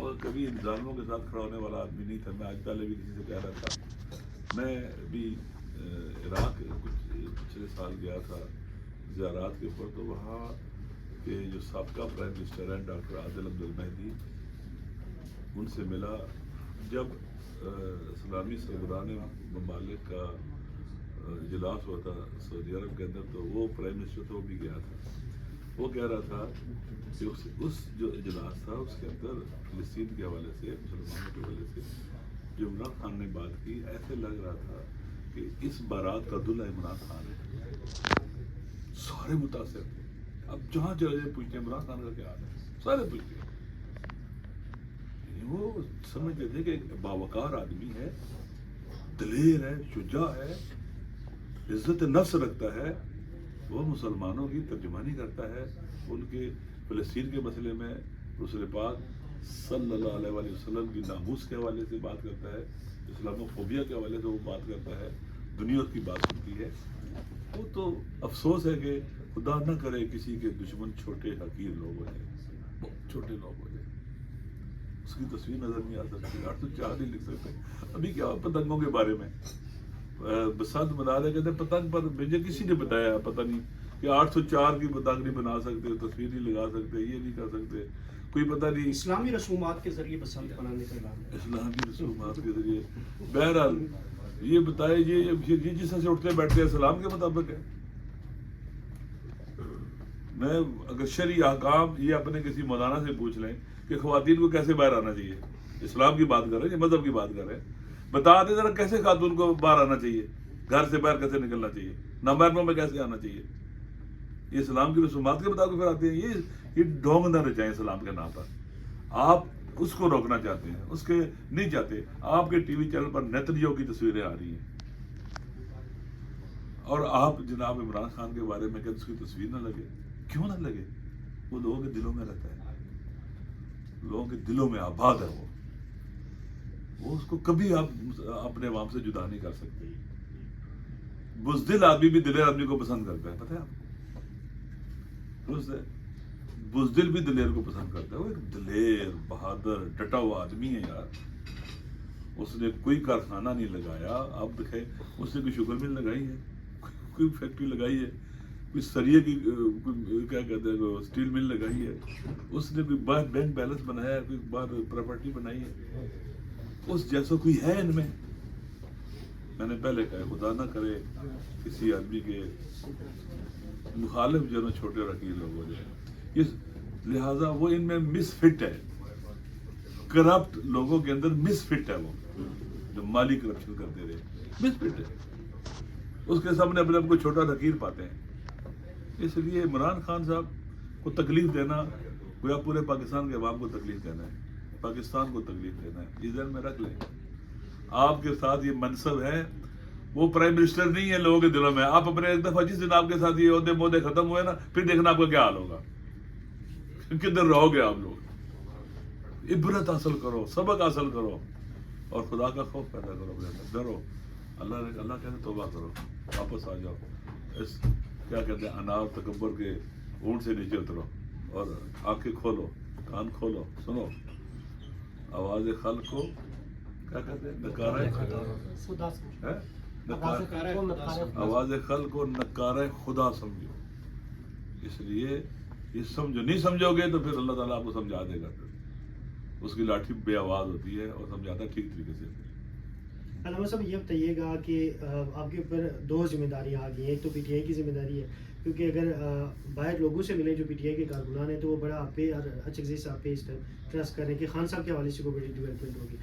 وہ کبھی ان ظالموں کے ساتھ کھڑا ہونے والا آدمی نہیں تھا. میں آج پہلے بھی کسی سے کہہ رہا تھا, میں بھی عراق کچھ پچھلے سال گیا تھا زیارات کے اوپر, تو وہاں کے جو سابقہ پرائم منسٹر ہیں ڈاکٹر عادل عبد المہدی, ان سے ملا. جب اسلامی سربراہان ممالک کا اجلاس ہوا تھا سعودی عرب کے اندر, تو وہ پرائم منسٹر تو وہ بھی گیا تھا. وہ کہہ رہا تھا کہ اس جو اجلاس تھا اس کے اندر فلسطین کے حوالے سے, مسلمانوں کے حوالے سے جو عمران خان نے بات کی, ایسے لگ رہا تھا کہ اس بارات کا دلہا عمران خان ہے. سارے متاثر تھے. اب جہاں چلے پوچھتے ہیں عمران خان کا کیا حال ہے, سارے پوچھتے ہیں. وہ سمجھتے تھے کہ باوقار آدمی ہے, دلیر ہے, شجاع ہے, عزت نفس رکھتا ہے, وہ مسلمانوں کی ترجمانی کرتا ہے. ان کے فلسطین کے مسئلے میں رسول پاک صلی اللہ علیہ وآلہ وسلم کی ناموس کے حوالے سے بات کرتا ہے, اسلاموفوبیا کے حوالے سے وہ بات کرتا ہے, دنیا کی بات سنتی ہے. وہ تو افسوس ہے کہ خدا نہ کرے کسی کے دشمن چھوٹے حقیر لوگ ہو جائیں, بہت چھوٹے لوگ ہو جائیں. اس کی تصویر نظر نہیں آ سکتی, 804 نہیں لکھ سکتے. ابھی کیا پتنگوں کے بارے میں بسنت بنا رہے, کہتے پتنگ پر مجھے کسی نے بتایا پتہ نہیں کہ 804 کی پتنگ نہیں بنا سکتے, تصویر نہیں لگا سکتے, یہ نہیں کر سکتے, کوئی پتہ نہیں. اسلامی رسومات کے ذریعے بسنت بنانے کا اعلان ہے. اسلامی رسومات کے ذریعے. بہرحال یہ بتائے, یہ جس طرح سے اٹھتے بیٹھتے ہیں اسلام کے مطابق ہے. میں اگر شرعی احکام یہ اپنے کسی مولانا سے پوچھ لیں کہ خواتین کو کیسے باہر آنا چاہیے, اسلام کی بات کر رہے ہیں یا مذہب کی بات کر رہے ہیں, بتا دیں ذرا کیسے خاتون کو باہر آنا چاہیے, گھر سے باہر کیسے نکلنا چاہیے, نامحرموں میں کیسے آنا چاہیے. یہ اسلام کی رسومات کے مطابق پھر آتے ہیں. یہ ڈھونگ نہ رچائیں اسلام کے نام پر. آپ اس کو روکنا چاہتے ہیں, اس کے نہیں چاہتے. آپ کے ٹی وی چینل پر نیتنیاہو کی تصویریں آ رہی ہیں, اور آپ جناب عمران خان کے بارے میں کہ اس کی تصویر نہ لگے. کیوں نہ لگے؟ وہ لوگوں کے دلوں میں رہتا ہے, لوگوں کے دلوں میں آباد ہے. وہ اس کو کبھی آپ اپنے عوام سے جدا نہیں کر سکتے. بزدل آدمی بھی دلیر آدمی کو پسند کرتا ہے, پتہ ہے آپ کو؟ بزدل بھی دلیر کو پسند کرتا ہے. وہ ایک دلیر بہادر ڈٹا ہوا آدمی ہے یار. اس نے کوئی کارخانہ نہیں لگایا. آپ دیکھیں اس نے کوئی شوگر مل لگائی ہے, کوئی فیکٹری لگائی ہے, کوئی سریے کی کیا کہتے ہیں اسٹیل مل لگائی ہے, اس نے کوئی باہر بینک بیلنس بنایا ہے, کوئی باہر پراپرٹی بنائی ہے. اس جیسا کوئی ہے ان میں؟ میں نے پہلے کہا خدا نہ کرے کسی آدمی کے مخالف جو نا چھوٹے رقیق لوگ ہو جائے. لہٰذا وہ ان میں مس فٹ ہے, کرپٹ لوگوں کے اندر مس فٹ ہے. وہ جو مالی کرپشن کرتے رہے مس فٹ ہے, اس کے سامنے اپنے آپ کو چھوٹا حقیر پاتے ہیں. اس لیے عمران خان صاحب کو تکلیف دینا گویا پورے پاکستان کے عوام کو تکلیف دینا ہے, پاکستان کو تکلیف دینا ہے. یہ ذہن میں رکھ لیں. آپ کے ساتھ یہ منصب ہے, وہ پرائم منسٹر نہیں ہے لوگوں کے دلوں میں. آپ اپنے ایک دفعہ جس دن آپ کے ساتھ یہ عہدے مہدے ختم ہوئے نا, پھر دیکھنا آپ کا کیا حال ہوگا, کدھر رہو گے آپ لوگ. عبرت حاصل کرو, سبق حاصل کرو, اور خدا کا خوف پیدا کرو اپنے اندر. ڈرو. اللہ کہتے ہیں توبہ کرو, واپس آ جاؤ. اس کیا کہتے ہیں انار تکبر کے اونٹ سے نیچے اترو, اور آنکھیں کھولو, کان کھولو, سنو آواز خلق کو کیا کہتے ہیں, آواز خلق کو نکارہ خدا سمجھو. اس لیے یہ سمجھو, نہیں سمجھو گے تو پھر اللہ تعالیٰ آپ کو سمجھا دے گا. پھر اس کی لاٹھی بے آواز ہوتی ہے اور سمجھاتا ٹھیک طریقے سے. علامہ صاحب یہ بتائیے گا کہ آپ کے اوپر دو ذمہ داریاں آ گئی ہیں. ایک تو پی ٹی آئی کی ذمہ داری ہے, کیونکہ اگر باہر لوگوں سے ملے جو پی ٹی آئی کے کارکنان ہیں تو وہ بڑا آپ پہ اچھے سے آپ پہ اس ٹرسٹ کر رہے ہیں کہ خان صاحب کے حوالے سے کوئی بڑی ڈیولپمنٹ ہوگی.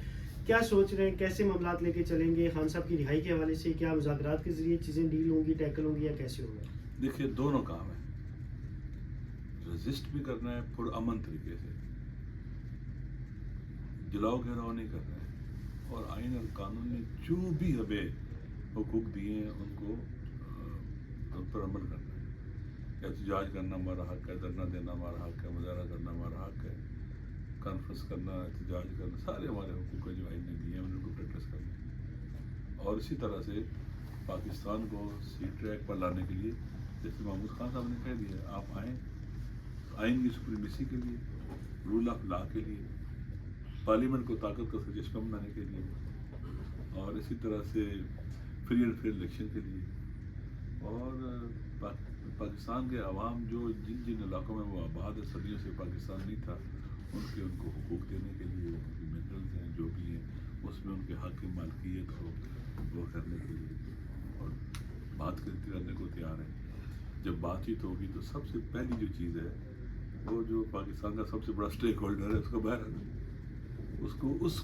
کیا سوچ رہے ہیں, کیسے معاملات لے کے چلیں گے؟ خان صاحب کی رہائی کے حوالے سے کیا مذاکرات کے ذریعے چیزیں ڈیل ہوں گی, ٹیکل ہوں گی, یا کیسے ہوگا؟ دیکھیے دونوں کام ہیں, رزسٹ بھی کرنا ہے پرامن طریقے سے, جلاؤ گھیراؤ نہیں کرنا ہے, اور آئین اور قانون نے جو بھی ہمیں حقوق دیے ہیں ان کو پر عمل کرنا ہے. احتجاج کرنا ہمارا حق ہے, دھرنا دینا ہمارا حق ہے, مظاہرہ کرنا ہمارا حق ہے, کانفرنس کرنا, احتجاج کرنا, سارے ہمارے حقوق جو آئین نے دیے ہیں ان کو پریکٹس کرنا ہے. اور اسی طرح سے پاکستان کو سی ٹریک پر لانے کے لیے جیسے محمود خان صاحب نے کہہ دیا, آپ آئیں آئین کی سپریمیسی کے لیے, رول آف لا کے لیے, پارلیمنٹ کو طاقت کا سرچشمہ بنانے کے لیے، اور اسی طرح سے فری اینڈ فیئر الیکشن کے لیے، اور پاکستان کے عوام جو جن علاقوں میں وہ آباد ہے، صدیوں سے پاکستان نہیں تھا، ان کو حقوق دینے کے لیے، ان کی منرلز ہیں جو بھی ہیں اس میں ان کے حق کی مالکیت کو وہ کرنے کے لیے، اور بات کرنے کو تیار ہے۔ جب بات چیت ہوگی تو سب سے پہلی جو چیز ہے وہ جو پاکستان کا سب سے بڑا اسٹیک ہولڈر ہے اس کو باہر اس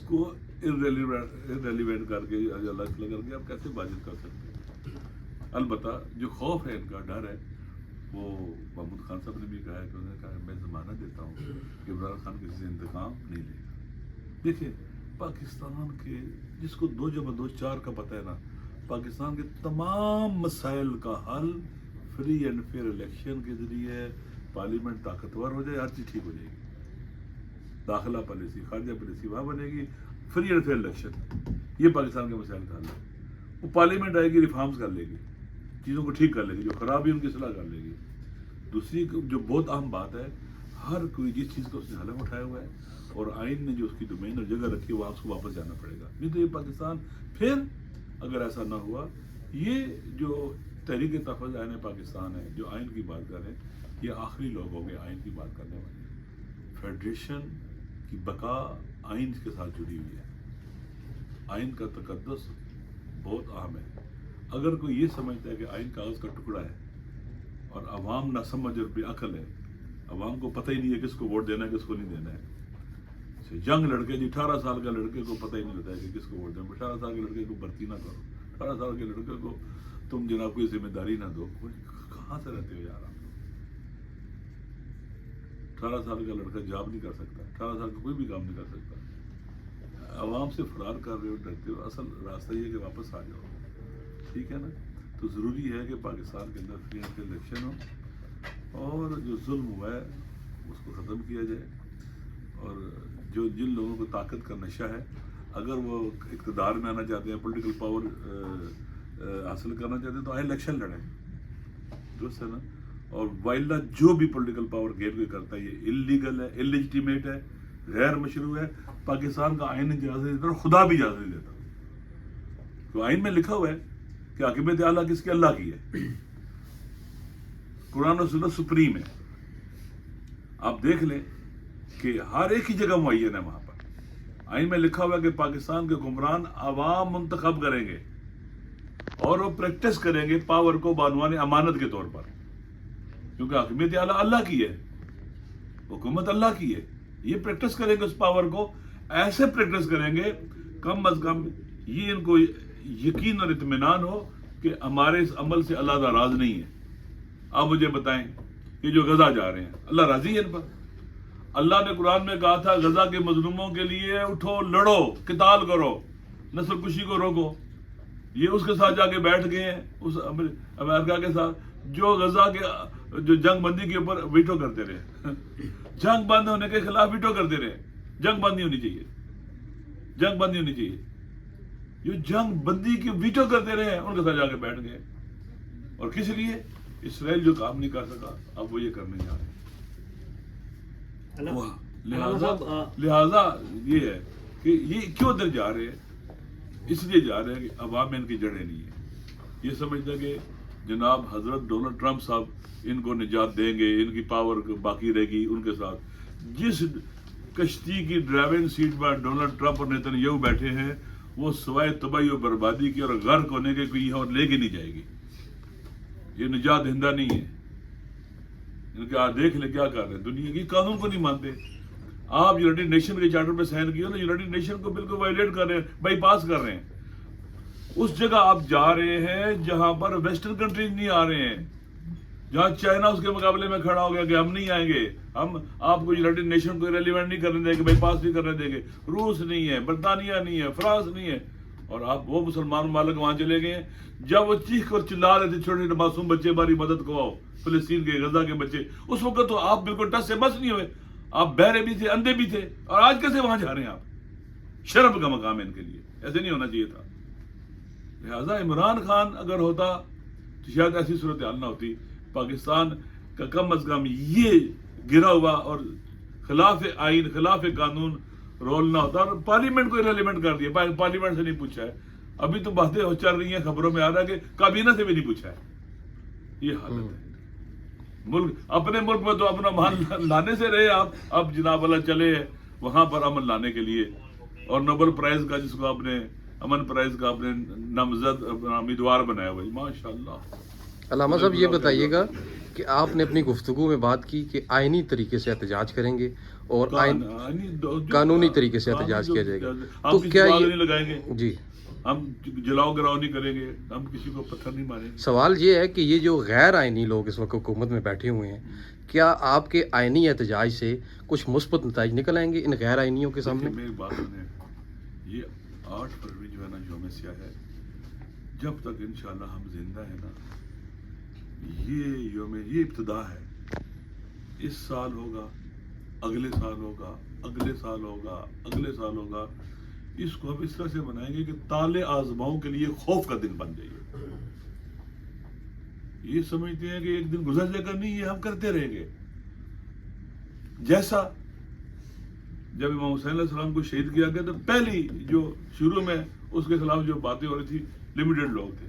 کو irrelevant کر کے الگ کر کے آپ کیسے واجب کر سکتے ہیں؟ البتہ جو خوف ہے، ان کا ڈر ہے، وہ محمود خان صاحب نے بھی کہا ہے کہ انہوں نے کہا میں ضمانت دیتا ہوں کہ عمران خان کسی سے انتقام نہیں لے گا۔ دیکھیں پاکستان کے جس کو 2+2=4 کا پتہ ہے نا، پاکستان کے تمام مسائل کا حل فری اینڈ فیئر الیکشن کے ذریعے، پارلیمنٹ طاقتور ہو جائے، ہر چیز ٹھیک ہو جائے گی، داخلہ پالیسی، خارجہ پالیسی وہاں بنے گی، فری اینڈ فیئر الیکشن، یہ پاکستان کے مسائل کا حل ہے۔ وہ پارلیمنٹ آئے گی، ریفارمز کر لے گی، چیزوں کو ٹھیک کر لے گی، جو خرابی ان کی اصلاح کر لے گی۔ دوسری جو بہت اہم بات ہے، ہر کوئی جس چیز کا اس نے حلف اٹھایا ہوا ہے اور آئین نے جو اس کی ڈومین اور جگہ رکھی ہے وہاں اس کو واپس جانا پڑے گا، نہیں تو یہ پاکستان پھر اگر ایسا نہ ہوا، یہ جو تحریک تحفظ آئین پاکستان ہے جو آئین کی بات کر رہے ہیں، یہ آخری لوگ ہوں گے آئین کی بات کرنے والے۔ فیڈریشن کی بقا آئین کے ساتھ جڑی ہوئی ہے، آئین کا تقدس بہت اہم ہے۔ اگر کوئی یہ سمجھتا ہے کہ آئین کاغذ کا ٹکڑا ہے اور عوام نہ سمجھ اور بے عقل ہے، عوام کو پتہ ہی نہیں ہے کس کو ووٹ دینا ہے کس کو نہیں دینا ہے۔ ینگ لڑکے 18 سال کا لڑکے کو پتہ ہی نہیں ہوتا ہے کہ کس کو ووٹ دینا۔ 18 سال کے لڑکے کو بھرتی نہ کرو، 18 سال کے لڑکے کو تم جناب کوئی ذمہ داری نہ دو، کہاں سے رہتے ہو یار آپ؟ 18 سال کا لڑکا جاب نہیں کر سکتا، 18 سال کا کوئی بھی کام نہیں کر سکتا۔ عوام سے فرار کر رہے ہو، ڈرتے ہو، اصل راستہ یہ ہے کہ واپس آ جاؤ، ٹھیک ہے نا؟ تو ضروری ہے کہ پاکستان کے اندر فری اینڈ فیئر الیکشن ہو اور جو ظلم ہوا ہے اس کو ختم کیا جائے، اور جو جن لوگوں کو طاقت کا نشہ ہے، اگر وہ اقتدار میں آنا چاہتے ہیں، پولیٹیکل پاور حاصل کرنا چاہتے ہیں تو آئے الیکشن لڑیں، درست ہے نا؟ اور وائلہ جو بھی پولیٹیکل پاور گیٹ کے کرتا ہے یہ اللیگل ہے، اللیجیٹیمیٹ ہے، غیر مشروع ہے۔ پاکستان کا آئین اجازت دیتا ہے، خدا بھی اجازت نہیں دیتا۔ تو آئین میں لکھا ہوا ہے کہ حاکمیت اعلیٰ کس کی؟ اللہ کی ہے، قرآن و سنت سپریم ہے۔ آپ دیکھ لیں کہ ہر ایک ہی جگہ معین ہے وہاں پر، آئین میں لکھا ہوا ہے کہ پاکستان کے حکمران عوام منتخب کریں گے اور وہ پریکٹس کریں گے پاور کو بانوان امانت کے طور پر، کیونکہ حاکمیت اعلیٰ اللہ کی ہے، حکومت اللہ کی ہے، یہ پریکٹس کریں گے اس پاور کو، ایسے پریکٹس کریں گے کم از کم یہ ان کو یقین اور اطمینان ہو کہ ہمارے اس عمل سے اللہ ناراض نہیں ہے۔ آپ مجھے بتائیں کہ جو غزہ جا رہے ہیں اللہ راضی ہے ان پر؟ اللہ نے قرآن میں کہا تھا غزہ کے مظلوموں کے لیے اٹھو، لڑو، قتال کرو، نسل کشی کو روکو۔ یہ اس کے ساتھ جا کے بیٹھ گئے ہیں، اس امریکہ کے ساتھ جو غزہ کے جو جنگ بندی کے اوپر ویٹو کرتے رہے، جنگ بند ہونے کے خلاف ویٹو کرتے رہے، جنگ بند نہیں ہونی چاہیے، جنگ بند نہیں ہونی چاہیے۔ جو جنگ بندی کی ویٹو کرتے رہے ان کے ساتھ جا کے بیٹھ گئے، اور کس لیے؟ اسرائیل جو کام نہیں کر سکا اب وہ یہ کرنے جا رہے ہیں۔ لہذا یہ ہے کہ یہ کیوں ادھر جا رہے ہیں؟ اس لیے جا رہے ہیں کہ عوام میں ان کی جڑیں نہیں ہیں۔ یہ سمجھتا کہ جناب حضرت ڈونلڈ ٹرمپ صاحب ان کو نجات دیں گے، ان کی پاور باقی رہے گی ان کے ساتھ۔ جس کشتی کی ڈرائیونگ سیٹ پر ڈونلڈ ٹرمپ اور نیتن یاہو بیٹھے ہیں وہ سوائے تباہی و بربادی کی اور غرق ہونے کے کوئی اور لے کے نہیں جائے گی، یہ نجات دہندہ نہیں ہے۔ ان کے دیکھ لیں کیا کر رہے ہیں، دنیا کی قانون کو نہیں مانتے۔ آپ یونائٹڈ نیشن کے چارٹر پہ سائن کیا نا، یونائٹڈ نیشن کو بالکل وائلیٹ کر رہے ہیں، بائی پاس کر رہے ہیں۔ اس جگہ آپ جا رہے ہیں جہاں پر ویسٹرن کنٹریز نہیں آ رہے ہیں، جہاں چائنا اس کے مقابلے میں کھڑا ہو گیا کہ ہم نہیں آئیں گے، ہم آپ کو یونائٹڈ نیشن کو ریلیونٹ نہیں کرنے دیں گے، بائی پاس نہیں کرنے دیں گے۔ روس نہیں ہے، برطانیہ نہیں ہے، فرانس نہیں ہے، اور آپ وہ مسلمان ممالک وہاں چلے گئے ہیں۔ جب وہ چیخ کر چلا رہے تھے چھوٹے چھوٹے معصوم بچے ہماری مدد کو آؤ، فلسطین کے غزہ کے بچے، اس وقت تو آپ بالکل ٹس سے بس نہیں ہوئے، آپ بہرے بھی تھے، اندھے بھی تھے، اور آج کیسے وہاں جا رہے ہیں آپ؟ شرم کا مقام ہے ان کے لیے، ایسے نہیں ہونا چاہیے تھا۔ لہٰذا عمران خان اگر ہوتا تو شاید ایسی صورتحال نہ ہوتی، پاکستان کا کم از کم یہ گرا ہوا اور خلاف آئین، خلاف قانون رول نہ ہوتا. اور پارلیمنٹ کو ریلیونٹ کر دیا, پارلیمنٹ سے نہیں پوچھا ہے. ابھی تو باتیں چل رہی ہیں, خبروں میں آ رہا ہے کہ کابینہ سے بھی نہیں پوچھا ہے. یہ حالت ہے ملک. اپنے ملک میں تو اپنا مان لانے سے رہے آپ, اب جناب اللہ چلے وہاں پر امن لانے کے لیے. اور نوبل پرائز کا جس کو آپ نے امن پرائز کا آپ نے نامزد امیدوار بنایا ہوا, ماشاء اللہ. علامہ صاحب یہ بتائیے گا کہ آپ نے اپنی گفتگو میں بات کی کہ آئینی طریقے سے احتجاج کریں گے اور قانونی طریقے سے احتجاج کیا جائے گا, تو کیا نہیں لگائیں گے جی ہم جلاؤ گراؤ نہیں کریں گے, ہم کسی کو پتھر نہیں ماریں گے. سوال یہ ہے کہ یہ جو غیر آئینی لوگ اس وقت حکومت میں بیٹھے ہوئے ہیں, کیا آپ کے آئینی احتجاج سے کچھ مثبت نتائج نکل آئیں گے ان غیر آئینیوں کے سامنے؟ میری بات سنیں, یہ 8 فروری جو ہے نا یوم سیاہ ہے, جب تک انشاءاللہ ہم زندہ ہیں نا, یہ ابتدا ہے. اس سال ہوگا, اگلے سال ہوگا, اگلے سال ہوگا, اگلے سال ہوگا. اس کو ہم اس طرح سے بنائیں گے کہ تالے آزماؤں کے لیے خوف کا دن بن جائے. یہ سمجھتے ہیں کہ ایک دن گزر جائے گا, نہیں, یہ ہم کرتے رہیں گے. جیسا جب امام حسین علیہ السلام کو شہید کیا گیا تو پہلی جو شروع میں اس کے خلاف جو باتیں ہو رہی تھی, لمیٹڈ لوگ تھے,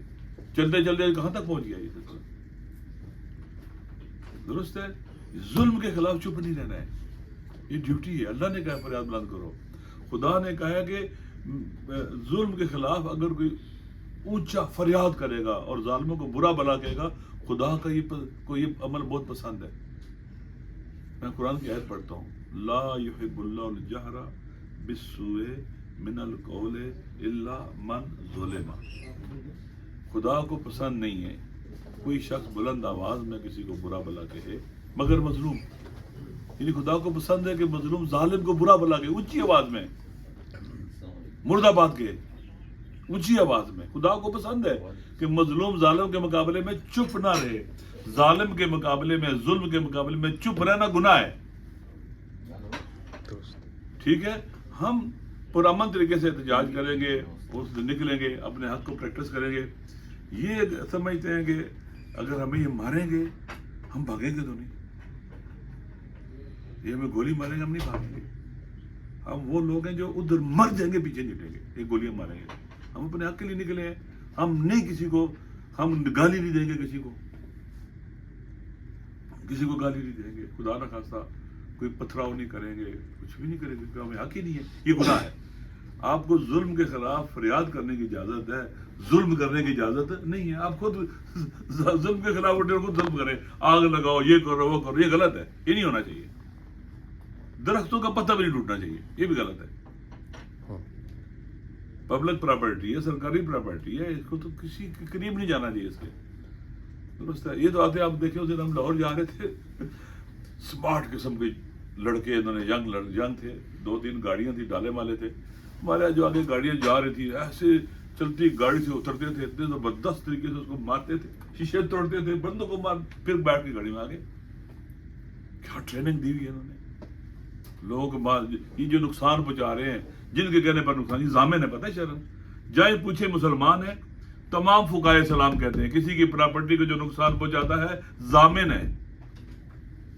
چلتے چلتے کہاں تک پہنچ گیا. یہ درست ہے, ظلم کے خلاف چپ نہیں رہنا ہے, یہ ڈیوٹی ہے. اللہ نے کہا فریاد بلند کرو. خدا نے کہا کہ ظلم کے خلاف اگر اونچا فریاد کرے گا اور ظالموں کو برا بلا کہے گا, خدا کا یہ عمل بہت پسند ہے. میں قرآن کی آیت پڑھتا ہوں, لا یحب اللہ الجہر بالسوء من القول الا من ظلم. خدا کو پسند نہیں ہے کوئی شخص بلند آواز میں کسی کو برا بلا کہے مگر مظلوم. یعنی خدا کو پسند ہے کہ مظلوم ظالم کو برا بلا کہے اونچی آواز میں, مرد آباد کے اونچی آواز میں. خدا کو پسند ہے کہ مظلوم ظالم کے مقابلے میں چپ نہ رہے. ظالم کے مقابلے میں, ظلم کے مقابلے میں چپ رہنا گناہ ہے. ٹھیک ہے, ہم پرامن طریقے سے احتجاج کریں گے, اس سے نکلیں گے, اپنے حق کو پریکٹس کریں گے. یہ سمجھتے ہیں کہ اگر ہمیں یہ ماریں گے ہم بھاگیں گے تو نہیں, یہ ہمیں گولی ماریں گے ہم نہیں بھاگیں گے. ہم وہ لوگ ہیں جو ادھر مر جائیں گے پیچھے نکلیں گے, یہ گولیاں ماریں گے. ہم اپنے حق کے لیے نکلے ہیں, ہم نہیں کسی کو, ہم گالی نہیں دیں گے, کسی کو گالی نہیں دیں گے, خدا نہ خواستہ کوئی پتھراؤ نہیں کریں گے, کچھ بھی نہیں کریں گے, کیونکہ ہمیں حق ہی نہیں ہے. یہ گناہ ہے. آپ کو ظلم کے خلاف فریاد کرنے کی اجازت ہے, ظلم کرنے کی اجازت نہیں ہے. آپ خود ظلم کے خلاف اٹھے خود ظلم کریں, آگ لگاؤ, یہ کرو وہ کرو, یہ غلط ہے. یہ نہیں ہونا چاہیے. درختوں کا پتہ بھی نہیں ٹوٹنا چاہیے, یہ بھی غلط ہے. پبلک پراپرٹی ہے, سرکاری پراپرٹی ہے, اس کو تو کسی کے قریب نہیں جانا چاہیے اس کے. درست ہے. یہ تو آتے آپ دیکھیں, اس دن ہم لاہور جا رہے تھے, اسمارٹ قسم کے لڑکے, انہوں نے ینگ تھے, 2-3 گاڑیاں تھی, ڈالے والے تھے. ہمارے جو آگے گاڑیاں جا رہی تھی, ایسے چلتی گاڑی سے اترتے تھے, اتنے زبردست طریقے سے اس کو مارتے تھے, شیشے توڑتے تھے, بندوں کو مار, پھر بیٹھ کے گاڑی میں آگے. کیا ٹریننگ دی ہوئی ہے انہوں نے. لوگ یہ جو نقصان پہنچا رہے ہیں, جن کے کہنے پر نقصان, یہ ضامن ہے, پتہ ہے شرم. جائیں پوچھے مسلمان ہیں, تمام فقہائے اسلام کہتے ہیں کسی کی پراپرٹی کو جو نقصان پہنچاتا ہے ضامن ہے.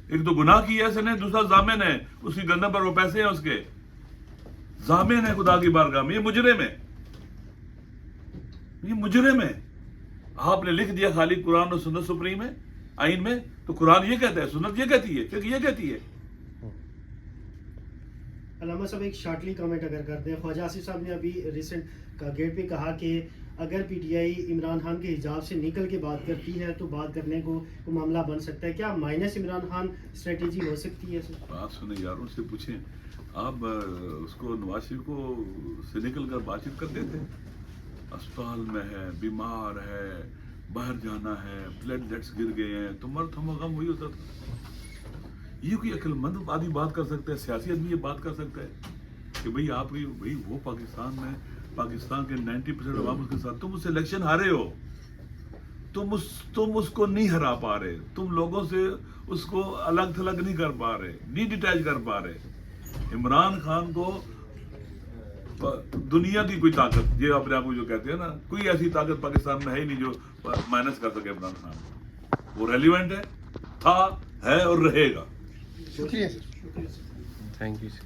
ایک تو گناہ کی ہے اس نے, دوسرا ضامن ہے, اس کی گردن پر وہ پیسے ہیں اس کے, ضامن ہے خدا کی بارگاہ میں. یہ مجرم ہے, یہ مجرم ہے. آپ نے لکھ دیا خالی قرآن اور سنت سپریم ہے آئین میں, تو قرآن یہ کہتا ہے, سنت یہ کہتی ہے, کیونکہ یہ کہتی ہے. علامہ صاحب ایک شارٹلی کامنٹ اگر کرتے ہیں, خواجہ آصف صاحب نے ابھی ریسنٹ کا گیٹ پہ کہا کہ اگر P T I Imran Khan کے حجاب سے نکل کے بات کرتی ہے تو بات کرنے کو معاملہ بن سکتا ہے. کیا مائنس عمران خان اسٹریٹجی ہو سکتی ہے؟ بات سنیں یار, ان سے پوچھیں. آپ اس کو نواز شریف کو سے نکل کر بات چیت کرتے تھے, اسپتال میں ہے, بیمار ہے, باہر جانا ہے, پلیٹلیٹس گر گئے ہیں, تو مرد ہم غم وہی ہوتا تھا. یہ کوئی عقل مند آدمی بات کر سکتا ہے, سیاسی آدمی یہ بات کر سکتا ہے کہ بھئی آپ بھئی وہ پاکستان میں, پاکستان کے 90% عوام اس کے ساتھ, تم اس سے الیکشن ہارے ہو, تم اس کو نہیں ہرا پا رہے, تم لوگوں سے اس کو الگ تھلگ نہیں کر پا رہے, نہیں ڈیٹیچ کر پا رہے. عمران خان کو دنیا کی کوئی طاقت, یہ اپنے آپ کو جو کہتے ہیں نا, کوئی ایسی طاقت پاکستان میں ہے ہی نہیں جو مائنس کر سکے عمران خان. وہ ریلیونٹ ہے, تھا, ہے اور رہے گا. شکریہ سر. Thank you sir.